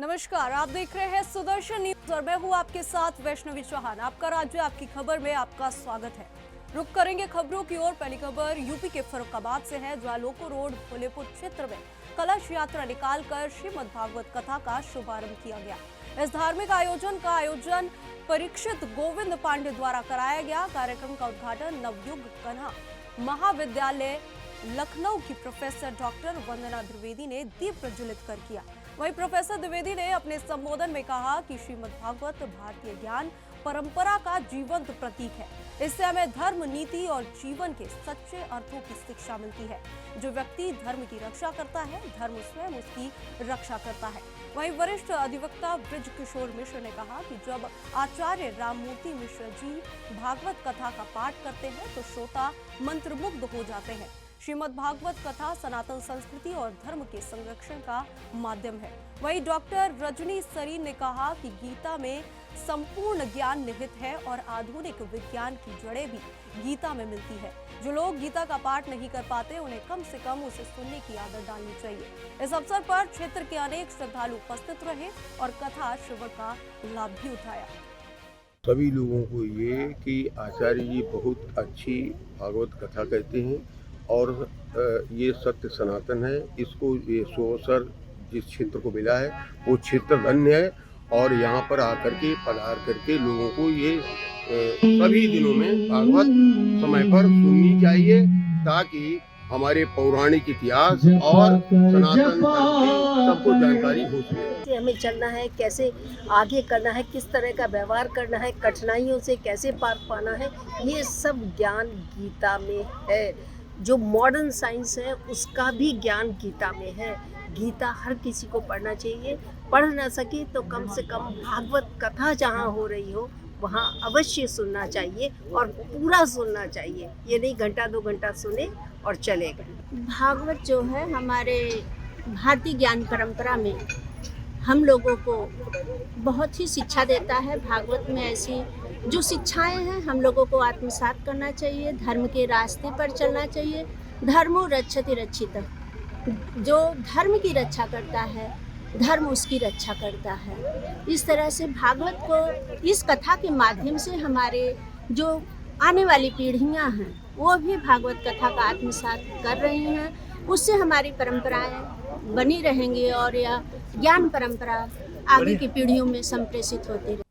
नमस्कार, आप देख रहे हैं सुदर्शन न्यूज और मैं हूं आपके साथ वैष्णवी चौहान। आपका राज्य आपकी खबर में आपका स्वागत है। रुक करेंगे खबरों की ओर। पहली खबर यूपी के फर्रुखाबाद से है, जहां लोको रोड भोलेपुर क्षेत्र में कलश यात्रा निकालकर श्रीमद् भागवत कथा का शुभारंभ किया गया। इस धार्मिक आयोजन का आयोजन परीक्षित गोविंद पांडे द्वारा कराया गया। कार्यक्रम का उद्घाटन नवयुग कन्हा महाविद्यालय लखनऊ की प्रोफेसर डॉक्टर वंदना द्विवेदी ने दीप प्रज्वलित कर किया। वहीं प्रोफेसर द्विवेदी ने अपने संबोधन में कहा कि श्रीमद् भागवत भारतीय ज्ञान परंपरा का जीवंत प्रतीक है। इससे हमें धर्म, नीति और जीवन के सच्चे अर्थों की शिक्षा मिलती है। जो व्यक्ति धर्म की रक्षा करता है, धर्म स्वयं उसकी रक्षा करता है। वहीं वरिष्ठ अधिवक्ता ब्रिज किशोर मिश्र ने कहा कि जब आचार्य राममूर्ति मिश्र जी भागवत कथा का पाठ करते हैं तो श्रोता मंत्रमुग्ध हो जाते हैं। श्रीमद् भागवत कथा सनातन संस्कृति और धर्म के संरक्षण का माध्यम है। वहीं डॉक्टर रजनी सरीन ने कहा कि गीता में संपूर्ण ज्ञान निहित है और आधुनिक विज्ञान की जड़ें भी गीता में मिलती है। जो लोग गीता का पाठ नहीं कर पाते, उन्हें कम से कम उसे सुनने की आदत डालनी चाहिए। इस अवसर पर क्षेत्र के अनेक श्रद्धालु उपस्थित रहे और कथा श्रवण का लाभ भी उठाया। सभी लोगों को ये कि आचार्य जी बहुत अच्छी भागवत कथा कहते हैं और ये सत्य सनातन है। इसको ये अवसर जिस क्षेत्र को मिला है वो क्षेत्र धन्य है और यहाँ पर आकर के पधार करके लोगों को ये सभी दिनों में भागवत समय पर सुननी चाहिए, ताकि हमारे पौराणिक इतिहास और सनातन धर्म की सबको जानकारी हो सके। हमें चलना है, कैसे आगे करना है, किस तरह का व्यवहार करना है, कठिनाइयों से कैसे पार पाना है, ये सब ज्ञान गीता में है। जो मॉडर्न साइंस है उसका भी ज्ञान गीता में है। गीता हर किसी को पढ़ना चाहिए। पढ़ ना सके तो कम से कम भागवत कथा जहाँ हो रही हो वहाँ अवश्य सुनना चाहिए और पूरा सुनना चाहिए। ये नहीं घंटा 2 घंटा सुने और चले गए। भागवत जो है हमारे भारतीय ज्ञान परंपरा में हम लोगों को बहुत ही शिक्षा देता है। भागवत में ऐसी जो शिक्षाएं हैं हम लोगों को आत्मसात करना चाहिए, धर्म के रास्ते पर चलना चाहिए। धर्मो रक्षति रक्षितः, जो धर्म की रक्षा करता है धर्म उसकी रक्षा करता है। इस तरह से भागवत को इस कथा के माध्यम से हमारे जो आने वाली पीढ़ियां हैं वो भी भागवत कथा का आत्मसात कर रही हैं। उससे हमारी परंपराएं बनी रहेंगी और यह ज्ञान परंपरा आगे की पीढ़ियों में संप्रेषित होती रहेगी।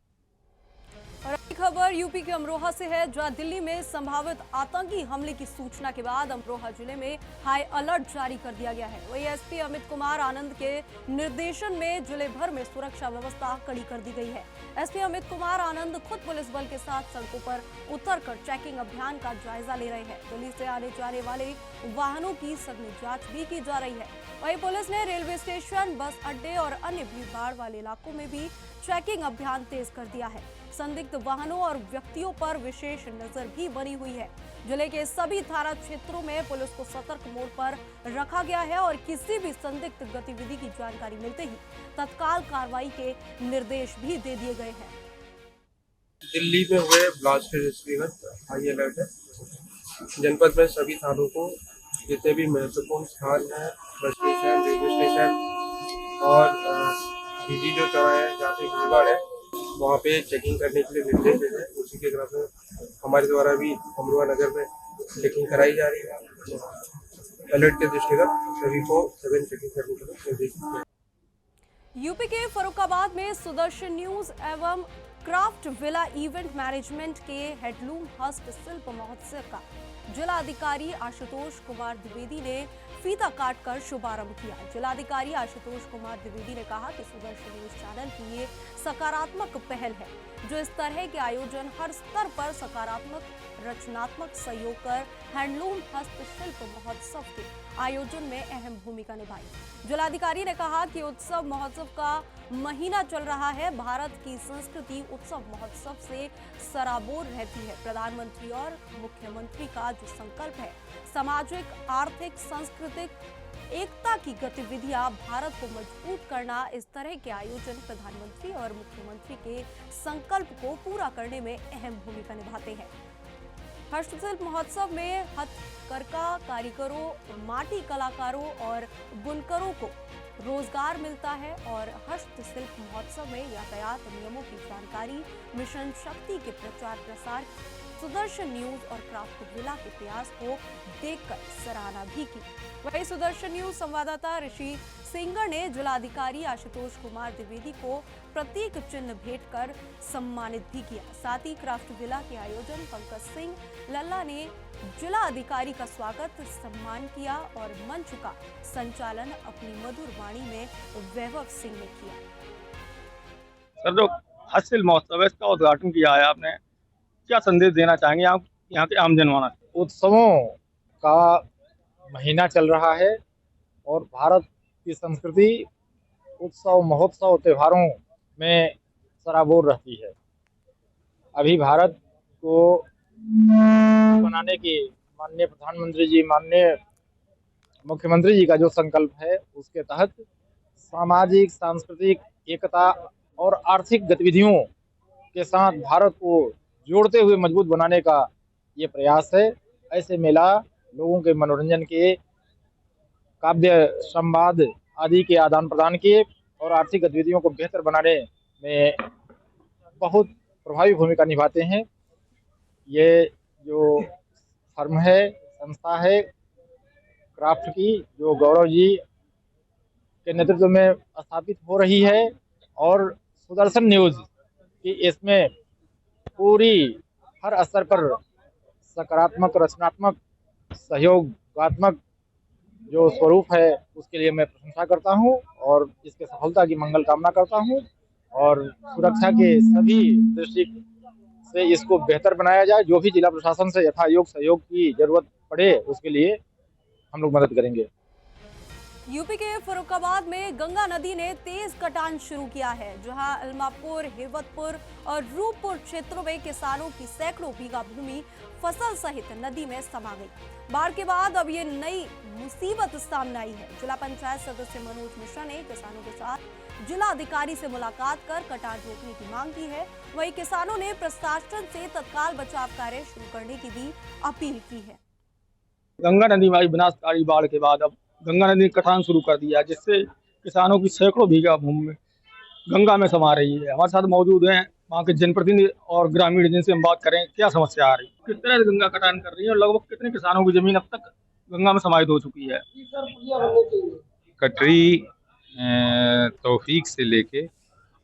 और अगली खबर यूपी के अमरोहा से है, जहां दिल्ली में संभावित आतंकी हमले की सूचना के बाद अमरोहा जिले में हाई अलर्ट जारी कर दिया गया है। वहीं एसपी अमित कुमार आनंद के निर्देशन में जिले भर में सुरक्षा व्यवस्था कड़ी कर दी गई है। एसपी अमित कुमार आनंद खुद पुलिस बल के साथ सड़कों पर उतरकर चेकिंग अभियान का जायजा ले रहे हैं। दिल्ली से आने जाने वाले वाहनों की सघन जांच भी की जा रही है। वहीं पुलिस ने रेलवे स्टेशन, बस अड्डे और अन्य भीड़भाड़ वाले इलाकों में भी चेकिंग अभियान तेज कर दिया है। संदिग्ध वाहनों और व्यक्तियों पर विशेष नजर भी बनी हुई है। जिले के सभी थाना क्षेत्रों में पुलिस को सतर्क मोड पर रखा गया है और किसी भी संदिग्ध गतिविधि की जानकारी मिलते ही तत्काल कार्रवाई के निर्देश भी दे दिए गए हैं। दिल्ली में हुए ब्लास्ट के दृष्टिगत हाई अलर्ट है। जनपद में सभी थानों को जितने भी महत्वपूर्ण स्थान है, बस स्टेशन, रेलवे स्टेशन और बीजी जो चौराहे है जहाँ पे भीड़भाड़ है वहाँ पे चेकिंग करने के लिए निर्देश दिए हैं। उसी के क्रम में हमारे द्वारा भी अमरोहा नगर में चेकिंग कराई जा रही है। अलर्ट के दृष्टिगत सभी को सघन चेकिंग करने के लिए निर्देश दिए हैं। यूपी के फर्रुखाबाद में सुदर्शन न्यूज एवं क्राफ्ट विला इवेंट मैनेजमेंट के हेडलूम हस्तशिल्प महोत्सव का जिलाधिकारी आशुतोष कुमार द्विवेदी ने फीता काटकर शुभारंभ किया। जिलाधिकारी आशुतोष कुमार द्विवेदी ने कहा कि सुदर्शन न्यूज चैनल की ये सकारात्मक पहल है, जो इस तरह के आयोजन हर स्तर पर सकारात्मक रचनात्मक सहयोग कर हैंडलूम हस्तशिल्प महोत्सव के आयोजन में अहम भूमिका निभाई। जिलाधिकारी ने कहा कि उत्सव महोत्सव का महीना चल रहा है। भारत की संस्कृति उत्सव महोत्सव से सराबोर रहती है। प्रधानमंत्री और मुख्यमंत्री का जो संकल्प है, सामाजिक, आर्थिक, सांस्कृतिक एकता की गतिविधियां भारत को मजबूत करना, इस तरह के आयोजन प्रधानमंत्री और मुख्यमंत्री के संकल्प को पूरा करने में अहम भूमिका निभाते हैं। हस्तशिल्प महोत्सव में हथकरघा कारीगरों, माटी कलाकारों और बुनकरों को रोजगार मिलता है और हस्तशिल्प महोत्सव में यातायात नियमों की जानकारी, मिशन शक्ति के प्रचार प्रसार, सुदर्शन न्यूज और क्राफ्ट विला के प्रयास को देखकर सराहना भी की। वहीं सुदर्शन न्यूज संवाददाता ऋषि सिंगर ने जिलाधिकारी आशुतोष कुमार द्विवेदी को प्रतीक चिन्ह भेंट कर सम्मानित भी किया। साथ ही क्राफ्ट विला के आयोजन पंकज सिंह लल्ला ने जिला अधिकारी का स्वागत सम्मान किया और मंच का संचालन अपनी मधुर वाणी में वैभव सिंह ने किया। सर, जो हस्तशिल्प महोत्सव है इसका उद्घाटन किया है आपने, क्या संदेश देना चाहेंगे आप यहाँ के आम जनमानस? उत्सवों का महीना चल रहा है और भारत की संस्कृति उत्सव महोत्सव त्योहारों में सराबोर रहती है। अभी भारत को बनाने की माननीय प्रधानमंत्री जी, माननीय मुख्यमंत्री जी का जो संकल्प है उसके तहत सामाजिक सांस्कृतिक एकता और आर्थिक गतिविधियों के साथ भारत को जोड़ते हुए मजबूत बनाने का ये प्रयास है। ऐसे मेला लोगों के मनोरंजन के, काव्य संवाद आदि के आदान प्रदान के और आर्थिक गतिविधियों को बेहतर बनाने में बहुत प्रभावी भूमिका निभाते हैं। ये जो फर्म है, संस्था है क्राफ्ट की, जो गौरव जी के नेतृत्व में स्थापित हो रही है, और सुदर्शन न्यूज की इसमें पूरी हर स्तर पर सकारात्मक, रचनात्मक, सहयोगात्मक जो स्वरूप है उसके लिए मैं प्रशंसा करता हूं और इसके सफलता की मंगल कामना करता हूं और सुरक्षा के सभी दृष्टि से इसको बेहतर बनाया जाए। जो भी जिला प्रशासन से यथायोग सहयोग की जरूरत पड़े उसके लिए हम लोग मदद करेंगे। यूपी के फर्रुखाबाद में गंगा नदी ने तेज कटान शुरू किया है, जहां अलमापुर, हेवतपुर और रूपपुर क्षेत्रों में किसानों की सैकड़ों बीघा भूमि फसल सहित नदी में समा गई। बाढ़ के बाद अब ये नई मुसीबत सामने आई है। जिला पंचायत सदस्य मनोज मिश्रा ने किसानों के साथ जिला अधिकारी से मुलाकात कर कटान रोकने की मांग की है। वहीं किसानों ने प्रशासन से तत्काल बचाव कार्य शुरू करने की भी अपील की है। गंगा नदी में आई विनाशकारी बाढ़ के बाद अब गंगा नदी ने कटान शुरू कर दिया, जिससे किसानों की सैकड़ों बीघा भूमि गंगा में समा रही है। हमारे साथ मौजूद हैं वहाँ के जनप्रतिनिधि और ग्रामीण, जिनसे हम बात करें क्या समस्या आ रही है, किस तरह से गंगा कटान कर रही है और लगभग कितने किसानों की जमीन अब तक गंगा में समाहित हो चुकी है। कटरी तौफीक से लेके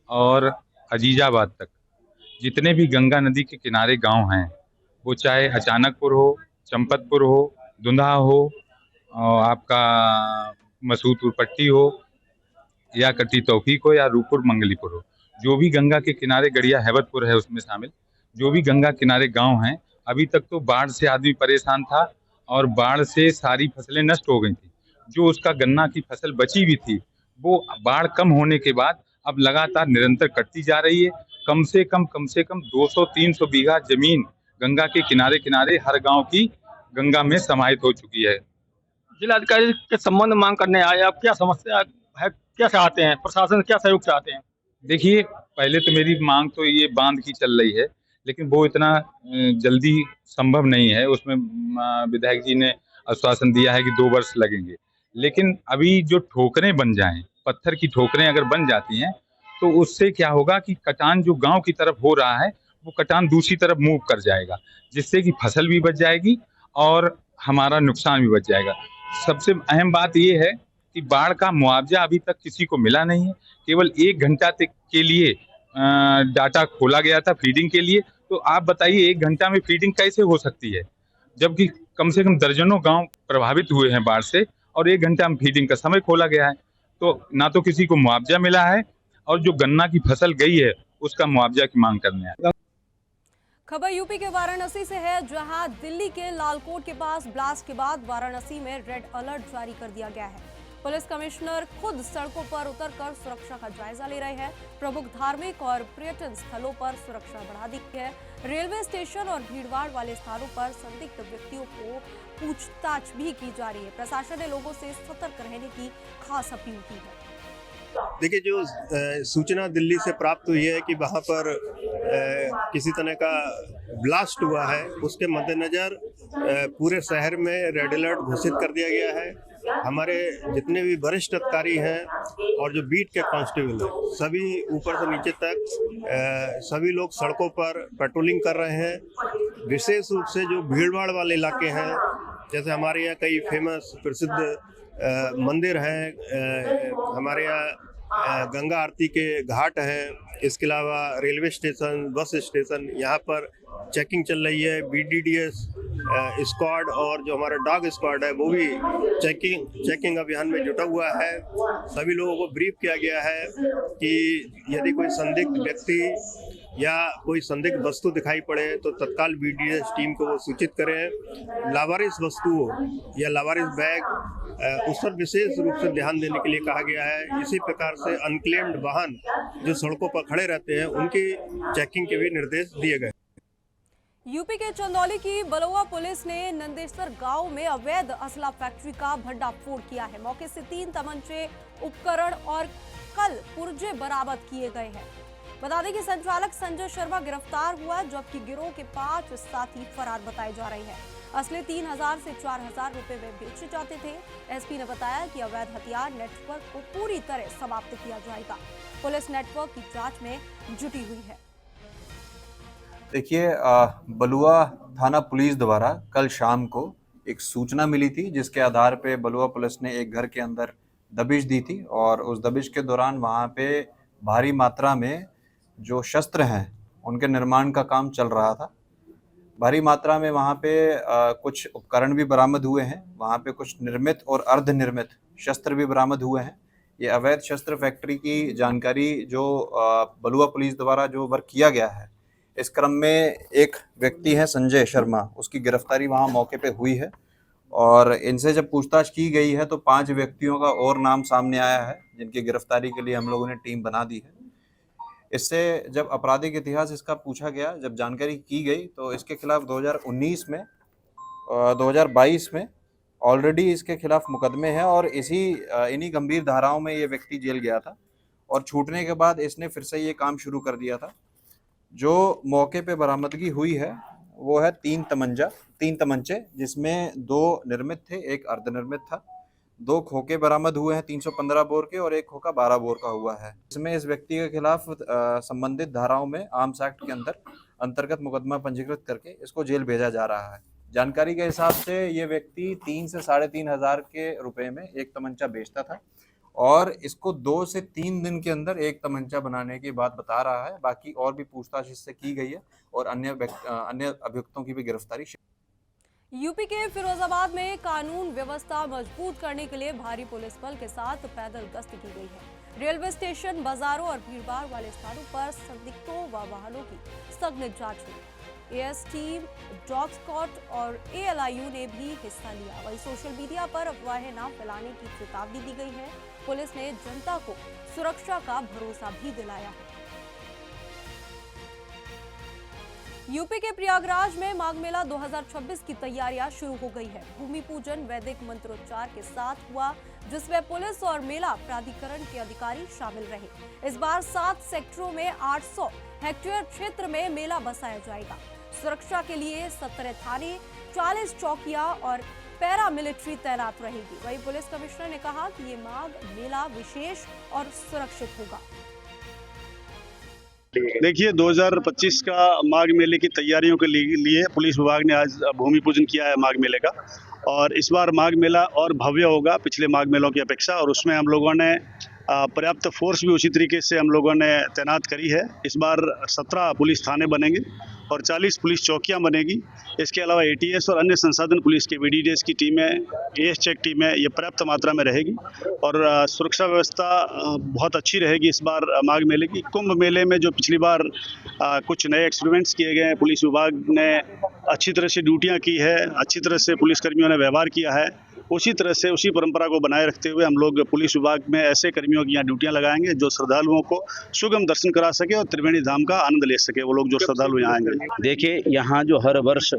और अजीजाबाद तक जितने भी गंगा नदी के किनारे गांव हैं, वो चाहे अचानकपुर हो, चंपतपुर हो, दुंधा हो, और आपका मसूदपुर पट्टी हो, या कटरी तौफीक हो, या रूपपुर मंगलीपुर हो, जो भी गंगा के किनारे, गड़िया हैबतपुर है उसमें शामिल, जो भी गंगा किनारे गांव हैं, अभी तक तो बाढ़ से आदमी परेशान था और बाढ़ से सारी फसलें नष्ट हो गई थी। जो उसका गन्ना की फसल बची हुई थी वो बाढ़ कम होने के बाद अब लगातार निरंतर कटती जा रही है। कम से कम 200-300 बीघा जमीन गंगा के किनारे किनारे हर गांव की गंगा में समाहित हो चुकी है। जिलाधिकारी के संबंध मांग करने आए, आप क्या समस्या है, क्या चाहते हैं, प्रशासन क्या सहयोग चाहते हैं? देखिए, पहले तो मेरी मांग तो ये बांध की चल रही है, लेकिन वो इतना जल्दी संभव नहीं है। उसमें विधायक जी ने आश्वासन दिया है कि 2 वर्ष लगेंगे, लेकिन अभी जो ठोकरें बन जाएं, पत्थर की ठोकरें अगर बन जाती हैं तो उससे क्या होगा कि कटान जो गांव की तरफ हो रहा है वो कटान दूसरी तरफ मूव कर जाएगा, जिससे कि फसल भी बच जाएगी और हमारा नुकसान भी बच जाएगा। सबसे अहम बात ये है कि बाढ़ का मुआवजा अभी तक किसी को मिला नहीं है। केवल 1 घंटा तक के लिए डाटा खोला गया था फीडिंग के लिए। तो आप बताइए 1 घंटा में फीडिंग कैसे हो सकती है, जबकि कम से कम दर्जनों गांव प्रभावित हुए हैं बाढ़ से और 1 घंटा में फीडिंग का समय खोला गया है। तो ना तो किसी को मुआवजा मिला है और जो गन्ना की फसल गई है उसका मुआवजा की मांग करने आए। खबर यूपी के वाराणसी से है, जहां दिल्ली के लालकोट के पास ब्लास्ट के बाद वाराणसी में रेड अलर्ट जारी कर दिया गया है। पुलिस कमिश्नर खुद सड़कों पर उतरकर सुरक्षा का जायजा ले रहे हैं। प्रमुख धार्मिक और पर्यटन स्थलों पर सुरक्षा बढ़ा दी है। रेलवे स्टेशन और भीड़भाड़ वाले स्थानों पर संदिग्ध व्यक्तियों को पूछताछ भी की जा रही है। प्रशासन ने लोगों से सतर्क रहने की खास अपील की है। देखिए, जो सूचना दिल्ली से प्राप्त हुई है कि वहाँ पर किसी तरह का ब्लास्ट हुआ है, उसके मद्देनज़र पूरे शहर में रेड अलर्ट घोषित कर दिया गया है। हमारे जितने भी वरिष्ठ अधिकारी हैं और जो बीट के कांस्टेबल हैं, सभी ऊपर से नीचे तक सभी लोग सड़कों पर पेट्रोलिंग कर रहे हैं। विशेष रूप से जो भीड़भाड़ वाले इलाके हैं, जैसे हमारे यहाँ कई फेमस प्रसिद्ध मंदिर हैं, हमारे यहाँ गंगा आरती के घाट हैं, इसके अलावा रेलवे स्टेशन, बस स्टेशन, यहाँ पर चेकिंग चल रही है। BDDS स्क्वाड और जो हमारा डॉग स्क्वाड है वो भी चेकिंग अभियान में जुटा हुआ है। सभी लोगों को ब्रीफ किया गया है कि यदि कोई संदिग्ध व्यक्ति या कोई संदिग्ध वस्तु दिखाई पड़े तो तत्काल BDDS टीम को वो सूचित करें। लावारिस वस्तुओं या लावारिस बैग उस पर विशेष रूप से ध्यान देने के लिए कहा गया है। इसी प्रकार से अनक्लेम्ड वाहन जो सड़कों पर खड़े रहते हैं उनकी चेकिंग के भी निर्देश दिए गए। यूपी के चंदौली की बलुआ पुलिस ने नंदेसर गांव में अवैध असला फैक्ट्री का भंडाफोड़ किया है। मौके से 3 तमंचे, उपकरण और कल पुर्जे बरामद किए गए हैं। बता दें कि संचालक संजय शर्मा गिरफ्तार हुआ, जबकि गिरोह के 5 साथी फरार बताए जा रहे हैं। असले 3000 से 4000 रुपए में बेचे जाते थे। एसपी ने बताया कि अवैध हथियार नेटवर्क को पूरी तरह समाप्त किया जाएगा। पुलिस नेटवर्क की जांच में जुटी हुई है। देखिए, बलुआ थाना पुलिस द्वारा कल शाम को एक सूचना मिली थी, जिसके आधार पे बलुआ पुलिस ने एक घर के अंदर दबिश दी थी और उस दबिश के दौरान वहाँ पे भारी मात्रा में जो शस्त्र हैं उनके निर्माण का काम चल रहा था। भारी मात्रा में वहाँ पे कुछ उपकरण भी बरामद हुए हैं। वहाँ पे कुछ निर्मित और अर्धनिर्मित शस्त्र भी बरामद हुए हैं। ये अवैध शस्त्र फैक्ट्री की जानकारी जो बलुआ पुलिस द्वारा जो वर्क किया गया है, इस क्रम में एक व्यक्ति है संजय शर्मा, उसकी गिरफ्तारी वहाँ मौके पे हुई है और इनसे जब पूछताछ की गई है तो 5 व्यक्तियों का और नाम सामने आया है, जिनकी गिरफ्तारी के लिए हम लोगों ने टीम बना दी है। इससे जब आपराधिक इतिहास इसका पूछा गया, जब जानकारी की गई, तो इसके खिलाफ 2019 में 2022 में ऑलरेडी इसके खिलाफ मुकदमे हैं और इन्हीं गंभीर धाराओं में ये व्यक्ति जेल गया था और छूटने के बाद इसने फिर से ये काम शुरू कर दिया था। जो मौके पे बरामदगी हुई है वो है 3 तमंचे, जिसमें 2 निर्मित थे, एक अर्धनिर्मित था। 2 खोखे बरामद हुए हैं 315 बोर के और एक खोखा 12 बोर का हुआ है। इसमें इस व्यक्ति के खिलाफ संबंधित धाराओं में आर्म्स एक्ट के अंतर्गत मुकदमा पंजीकृत करके इसको जेल भेजा जा रहा है। जानकारी के हिसाब से ये व्यक्ति 3 से 3,500 के रुपए में एक तमंचा बेचता था और इसको 2 से 3 दिन के अंदर एक तमंचा बनाने की बात बता रहा है। बाकी और भी पूछताछ इससे की गई है और अन्य अभियुक्तों की भी गिरफ्तारी। यूपी के फिरोजाबाद में कानून व्यवस्था मजबूत करने के लिए भारी पुलिस बल के साथ पैदल गश्त की गई है। रेलवे स्टेशन, बाजारों और भीड़भाड़ वाले स्थानों पर संदिग्धों व वाहनों की सघन जांच हुई। एएस टीम, डॉग स्क्वाड और ALIU ने भी हिस्सा लिया। वहीं सोशल मीडिया पर अफवाहें न फैलाने की चेतावनी दी गई है। पुलिस ने जनता को सुरक्षा का भरोसा भी दिलाया है। यूपी के प्रयागराज में माघ मेला 2026 की तैयारियां शुरू हो गई है। भूमि पूजन वैदिक मंत्रोच्चार के साथ हुआ, जिसमें पुलिस और मेला प्राधिकरण के अधिकारी शामिल रहे। इस बार 7 सेक्टरों में 800 हेक्टेयर क्षेत्र में मेला बसाया जाएगा। सुरक्षा के लिए 17 थाने, 40 चौकियां और पैरामिलिट्री तैनात रहेगी। वहीं पुलिस कमिश्नर ने कहा कि ये माघ मेला विशेष और सुरक्षित होगा। देखिए, 2025 का माघ मेले की तैयारियों के लिए पुलिस विभाग ने आज भूमि पूजन किया है माघ मेले का, और इस बार माघ मेला और भव्य होगा पिछले माघ मेलों की अपेक्षा, और उसमें हम लोगों ने पर्याप्त फोर्स भी उसी तरीके से हम लोगों ने तैनात करी है। इस बार 17 पुलिस थाने बनेंगे और 40 पुलिस चौकियां बनेगी। इसके अलावा ATS और अन्य संसाधन पुलिस की BDDS की टीमें, AS चेक टीमें ये पर्याप्त मात्रा में रहेगी और सुरक्षा व्यवस्था बहुत अच्छी रहेगी इस बार माघ मेले की। कुंभ मेले में जो पिछली बार कुछ नए एक्सपेरिमेंट्स किए गए हैं, पुलिस विभाग ने अच्छी तरह से ड्यूटियाँ की है, अच्छी तरह से पुलिसकर्मियों ने व्यवहार किया है, उसी तरह से उसी परंपरा को बनाए रखते हुए हम लोग पुलिस विभाग में ऐसे कर्मियों की यहाँ ड्यूटियाँ लगाएंगे जो श्रद्धालुओं को सुगम दर्शन करा सके और त्रिवेणी धाम का आनंद ले सके वो लोग जो श्रद्धालु यहाँ आएंगे। देखिए, यहाँ जो हर वर्ष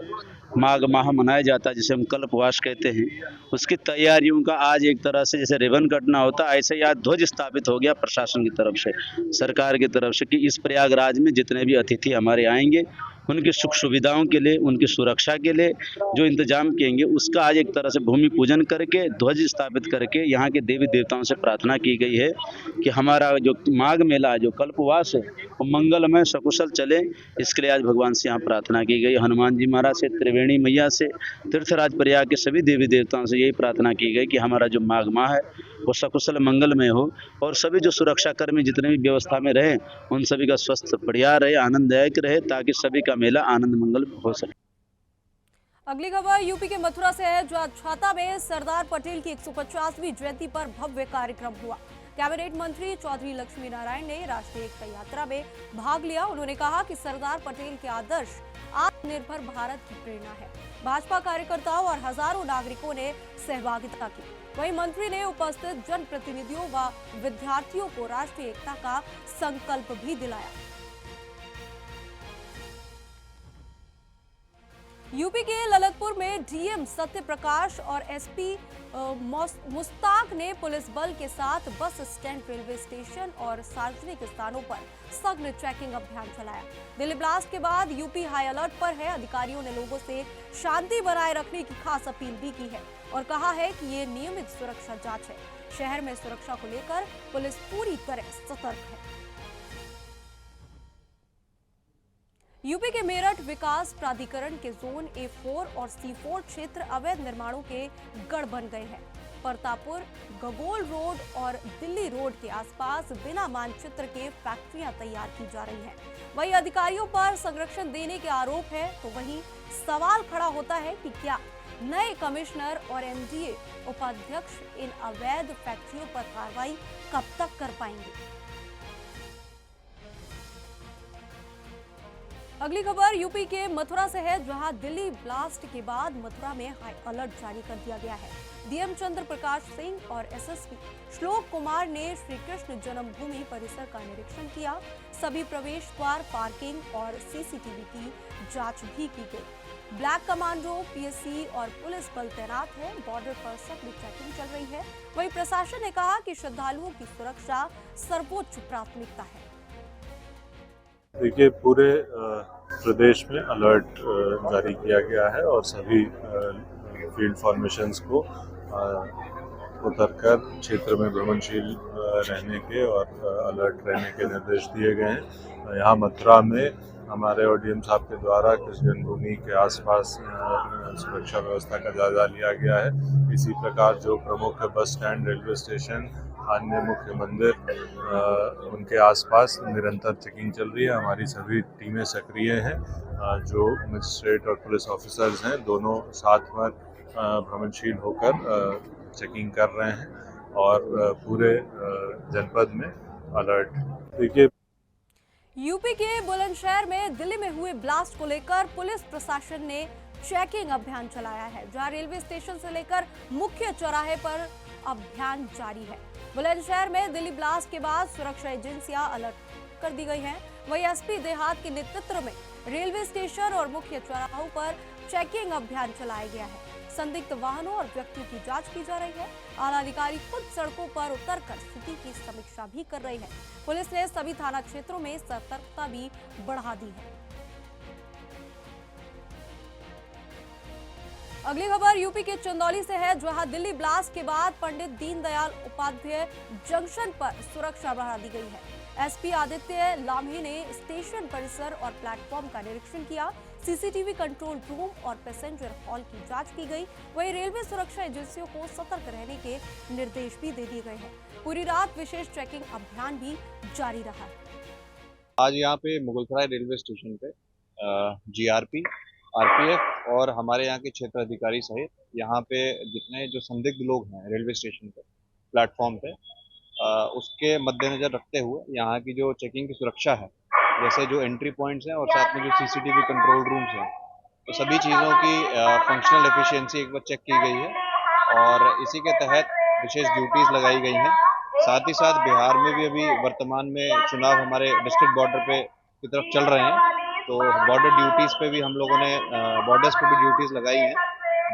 माघ माह मनाया जाता है, जिसे हम कल्पवास कहते हैं, उसकी तैयारियों का आज एक तरह से जैसे रिबन कटना होता है, ऐसे ही ध्वज स्थापित हो गया प्रशासन की तरफ से, सरकार की तरफ से, कि इस प्रयागराज में जितने भी अतिथि हमारे आएंगे उनकी सुख सुविधाओं के लिए, उनकी सुरक्षा के लिए जो इंतजाम किएंगे, उसका आज एक तरह से भूमि पूजन करके ध्वज स्थापित करके यहाँ के देवी देवताओं से प्रार्थना की गई है कि हमारा जो माघ मेला, जो कल्पवास है, वो मंगलमय सकुशल चले। इसके लिए आज भगवान से यहाँ प्रार्थना की गई। हनुमान जी महाराज से, त्रिवेणी मैया से, तीर्थराज प्रयाग के सभी देवी देवताओं से यही प्रार्थना की गई कि हमारा जो माघ माह है वो सकुशल मंगलमय हो और सभी जो सुरक्षा कर्मी जितने भी व्यवस्था में रहे उन सभी का स्वस्थ बढ़िया रहे, आनंददायक रहे, ताकि सभी का मेला आनंद मंगल हो सके। अगली खबर यूपी के मथुरा से है, जो छाता में सरदार पटेल की 150वीं जयंती पर भव्य कार्यक्रम हुआ। कैबिनेट मंत्री चौधरी लक्ष्मी नारायण ने राष्ट्रीय एकता यात्रा में भाग लिया। उन्होंने कहा कि सरदार पटेल के आदर्श आत्मनिर्भर भारत की प्रेरणा है। भाजपा कार्यकर्ताओं और हजारों नागरिकों ने सहभागिता की। वहीं मंत्री ने उपस्थित जनप्रतिनिधियों व विद्यार्थियों को राष्ट्रीय एकता का संकल्प भी दिलाया। यूपी के ललितपुर में डीएम सत्य प्रकाश और एसपी मुश्ताक ने पुलिस बल के साथ बस स्टैंड, रेलवे स्टेशन और सार्वजनिक स्थानों पर सघन चेकिंग अभियान चलाया। दिल्ली ब्लास्ट के बाद यूपी हाई अलर्ट पर है। अधिकारियों ने लोगों से शांति बनाए रखने की खास अपील भी की है और कहा है कि ये नियमित सुरक्षा जांच है। शहर में सुरक्षा को लेकर पुलिस पूरी तरह सतर्क है। यूपी के मेरठ विकास प्राधिकरण के जोन A4 और C4 क्षेत्र अवैध निर्माणों के गढ़ बन गए हैं। परतापुर, गगोल रोड और दिल्ली रोड के आसपास बिना मानचित्र के फैक्ट्रियां तैयार की जा रही हैं। वहीं अधिकारियों पर संरक्षण देने के आरोप है, तो वहीं सवाल खड़ा होता है कि क्या नए कमिश्नर और MDA उपाध्यक्ष इन अवैध फैक्ट्रियों पर कार्रवाई कब तक कर पाएंगे। अगली खबर यूपी के मथुरा से है, जहां दिल्ली ब्लास्ट के बाद मथुरा में हाई अलर्ट जारी कर दिया गया है। डीएम चंद्र प्रकाश सिंह और एसएसपी श्लोक कुमार ने श्री कृष्ण जन्मभूमि परिसर का निरीक्षण किया। सभी प्रवेश द्वार, पार्किंग और सीसीटीवी की जांच भी की गई। ब्लैक कमांडो, पीएससी और पुलिस बल तैनात है। बॉर्डर पर सख्त चेकिंग चल रही है। वहीं प्रशासन ने कहा कि श्रद्धालुओं की सुरक्षा सर्वोच्च प्राथमिकता है। देखिए, पूरे प्रदेश में अलर्ट जारी किया गया है और सभी फील्ड फॉर्मेशंस को उतरकर क्षेत्र में भ्रमणशील रहने के और अलर्ट रहने के निर्देश दिए गए हैं। यहाँ मथुरा में हमारे ODM साहब के द्वारा कृष्ण जन्मभूमि के आसपास सुरक्षा व्यवस्था का जायजा लिया गया है। इसी प्रकार जो प्रमुख बस स्टैंड, रेलवे स्टेशन, अन्य मुख्य मंदिर, उनके आसपास निरंतर चेकिंग चल रही है। हमारी सभी टीमें सक्रिय हैं। जो मजिस्ट्रेट और पुलिस ऑफिसर्स हैं, दोनों साथ में भ्रमणशील होकर चेकिंग कर रहे हैं और पूरे जनपद में अलर्ट। देखिए, यूपी के बुलंदशहर में दिल्ली में हुए ब्लास्ट को लेकर पुलिस प्रशासन ने चेकिंग अभियान चलाया है, जहां रेलवे स्टेशन से लेकर मुख्य चौराहे पर अभियान जारी है। बुलंदशहर में दिल्ली ब्लास्ट के बाद सुरक्षा एजेंसियां अलर्ट कर दी गई हैं। वहीं एसपी देहात के नेतृत्व में रेलवे स्टेशन और मुख्य चौराहों पर चेकिंग अभियान चलाया गया है। संदिग्ध वाहनों और व्यक्तियों की जांच की जा रही है। आला अधिकारी खुद सड़कों पर उतरकर स्थिति की समीक्षा भी कर रही है। पुलिस ने सभी थाना क्षेत्रों में सतर्कता भी बढ़ा दी है। अगली खबर यूपी के चंदौली से है, जहां दिल्ली ब्लास्ट के बाद पंडित दीनदयाल उपाध्याय जंक्शन पर सुरक्षा बढ़ा दी गई है। एसपी आदित्य लाम्हे ने स्टेशन परिसर और प्लेटफॉर्म का निरीक्षण किया। सीसीटीवी कंट्रोल रूम और पैसेंजर हॉल की जांच की गई। वहीं रेलवे सुरक्षा एजेंसियों को सतर्क रहने के निर्देश भी दे दिए गए हैं। पूरी रात विशेष चेकिंग अभियान भी जारी रहा। आज यहाँ पे मुगलसराय रेलवे स्टेशन पे GRP, RPF और हमारे यहाँ के क्षेत्र अधिकारी सहित यहाँ पे जितने जो संदिग्ध लोग हैं रेलवे स्टेशन पे, प्लेटफॉर्म पे, उसके मद्देनजर रखते हुए यहाँ की जो चेकिंग की सुरक्षा है, जैसे जो एंट्री पॉइंट्स हैं और साथ में जो CCTV कंट्रोल रूम्स हैं, तो सभी चीज़ों की फंक्शनल एफिशिएंसी एक बार चेक की गई है और इसी के तहत विशेष ड्यूटीज़ लगाई गई हैं। साथ ही साथ बिहार में भी अभी वर्तमान में चुनाव हमारे डिस्ट्रिक्ट बॉर्डर पे की तरफ चल रहे हैं, तो बॉर्डर ड्यूटीज़ पे भी हम लोगों ने बॉर्डर्स पे भी ड्यूटीज़ लगाई हैं।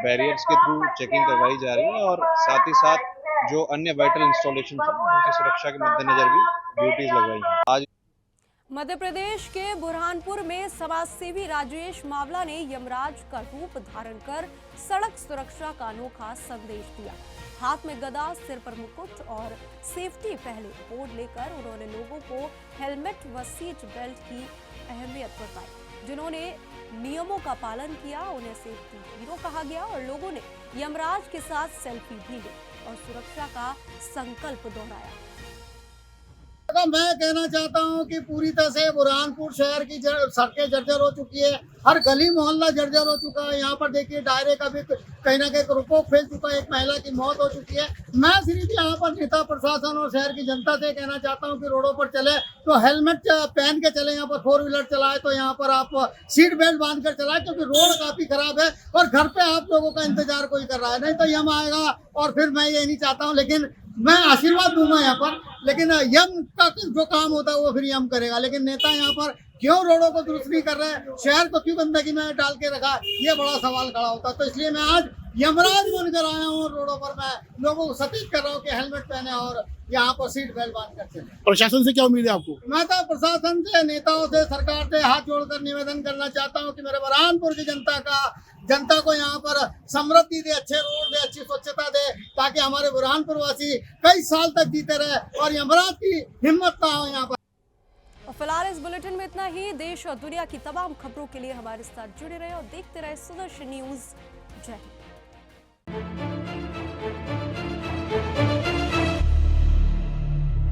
बैरियर्स के थ्रू चेकिंग करवाई जा रही है और साथ ही साथ जो अन्य वाइटल इंस्टॉलेशन हैं उनकी सुरक्षा के मद्देनजर भी ड्यूटीज़ लगवाई हैं। आज मध्य प्रदेश के बुरहानपुर में समाजसेवी राजेश मावला ने यमराज का रूप धारण कर सड़क सुरक्षा का अनोखा संदेश दिया। हाथ में गदा, सिर पर मुकुट और सेफ्टी पहले बोर्ड लेकर उन्होंने लोगों को हेलमेट व सीट बेल्ट की अहमियत बताई। जिन्होंने नियमों का पालन किया उन्हें सेफ्टी हीरो कहा गया और लोगों ने यमराज के साथ सेल्फी भी ली और सुरक्षा का संकल्प दोहराया। मैं कहना चाहता हूं कि पूरी तरह से बुरहानपुर शहर की सड़कें जर्जर हो चुकी है, हर गली मोहल्ला जर्जर हो चुका है। यहाँ पर देखिए डायरे का भी कहीं ना कहीं प्रकोप फैल चुका है, एक महिला की मौत हो चुकी है। मैं सिर्फ यहाँ पर नेता प्रशासन और शहर की जनता से कहना चाहता हूँ कि रोडों पर चले तो हेलमेट पहन के चले, यहाँ पर 4 व्हीलर चलाए तो यहाँ पर आप सीट बेल्ट बांध कर चलाए, क्योंकि रोड काफी खराब है और घर पे आप लोगों का इंतजार कोई कर रहा है, नहीं तो यम आएगा और फिर मैं ये नहीं चाहता हूँ। लेकिन मैं आशीर्वाद दूंगा यहाँ पर, लेकिन यम का जो काम होता है वो फिर यम करेगा। लेकिन नेता यहाँ पर क्यों रोडों को दुरुस्त नहीं कर रहे हैं, शहर को क्यों गंदगी में डाल के रखा, ये बड़ा सवाल खड़ा होता है। तो इसलिए मैं आज यमराज बनकर आया हूँ, रोडों पर मैं लोगों को सचेत कर रहा हूँ कि हेलमेट पहने और यहाँ पर सीट बेल्ट बांध कर चले। प्रशासन से क्या उम्मीद है आपको? मैं तो प्रशासन से, नेताओं से, सरकार से हाथ जोड़कर निवेदन करना चाहता हूँ कि मेरे बुरहानपुर की जनता को यहाँ पर समृद्धि दे, अच्छे रोड दे, अच्छी स्वच्छता दे, ताकि हमारे बुरहानपुर वासी कई साल तक जीते रहे और यमराज की हिम्मत ना हो यहाँ पर। और फिलहाल इस बुलेटिन में इतना ही। देश और दुनिया की तमाम खबरों के लिए हमारे साथ जुड़े रहे और देखते रहे सुदर्शन न्यूज। जय हिंद।